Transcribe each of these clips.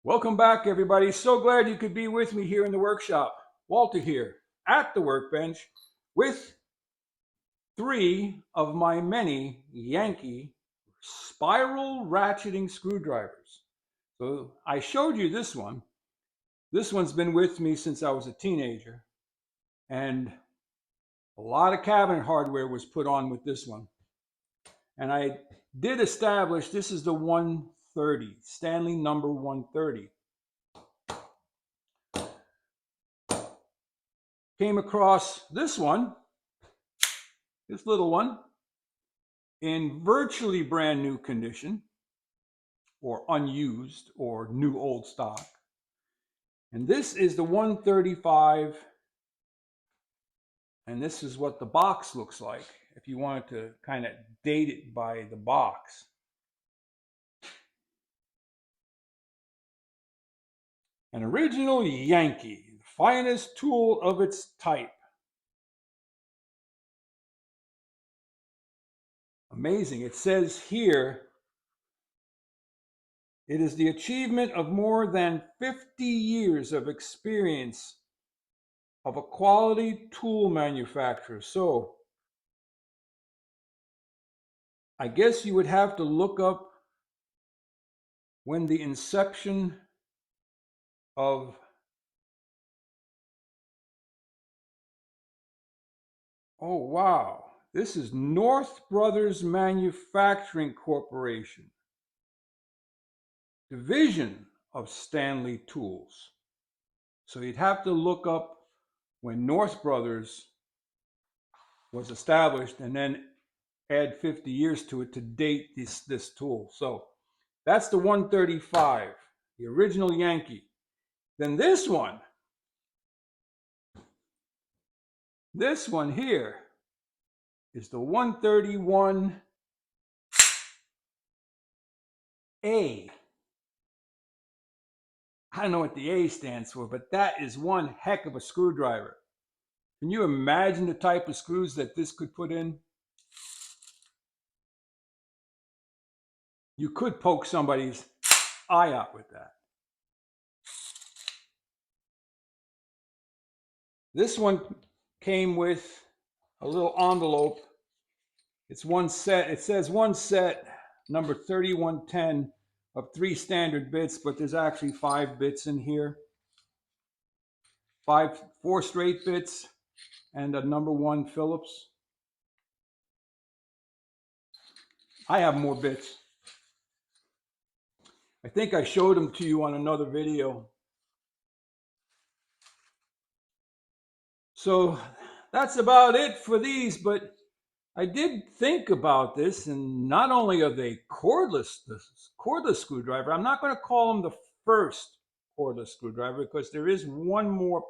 Welcome back, everybody. So glad you could be with me here in the workshop. Walter here at the workbench with three of my many Yankee spiral ratcheting screwdrivers. So I showed you this one. This one's been with me since I was a teenager, and a lot of cabinet hardware was put on with this one. And I did establish this is the 130, Stanley number 130. Came across this one, this little one, in virtually brand new condition, or unused, or new old stock. And this is the 135, and this is what the box looks like if you wanted to kind of date it by the box. An original Yankee, the finest tool of its type. Amazing. It says here, it is the achievement of more than 50 years of experience of a quality tool manufacturer. So I guess you would have to look up when the inception of oh wow, this is North Brothers Manufacturing Corporation, division of Stanley Tools. So you'd have to look up when North Brothers was established and then add 50 years to it to date this tool. So that's the 135, the original Yankee. Then this one here is the 131A. I don't know what the A stands for, but that is one heck of a screwdriver. Can you imagine the type of screws that this could put in? You could poke somebody's eye out with that. This one came with a little envelope. It's one set. It says one set, number 3110 of 3 standard bits, but there's actually 5 bits in here. 4 straight bits and a number 1 Phillips. I have more bits. I think I showed them to you on another video. So that's about it for these, but I did think about this, and not only are they cordless, this cordless screwdriver, I'm not going to call them the first cordless screwdriver because there is one more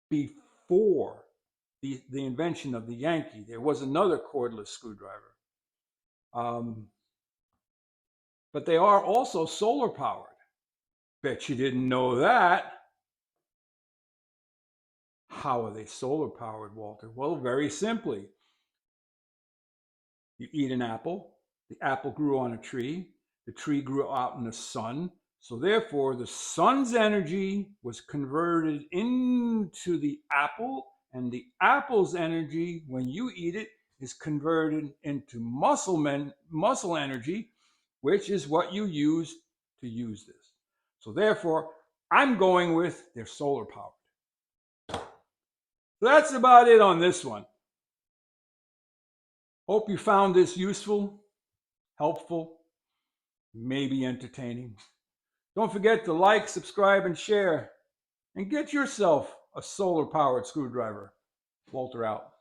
before the invention of the Yankee. There was another cordless screwdriver. But they are also solar powered. Bet you didn't know that. How are they solar powered, Walter? Well, very simply. You eat an apple, the apple grew on a tree, the tree grew out in the sun. So therefore, the sun's energy was converted into the apple, and the apple's energy, when you eat it, is converted into muscle energy, which is what you use to use this. So therefore, I'm going with they're solar powered. So that's about it on this one. Hope you found this useful, helpful, maybe entertaining. Don't forget to like, subscribe, and share. And get yourself a solar powered screwdriver. Walter out.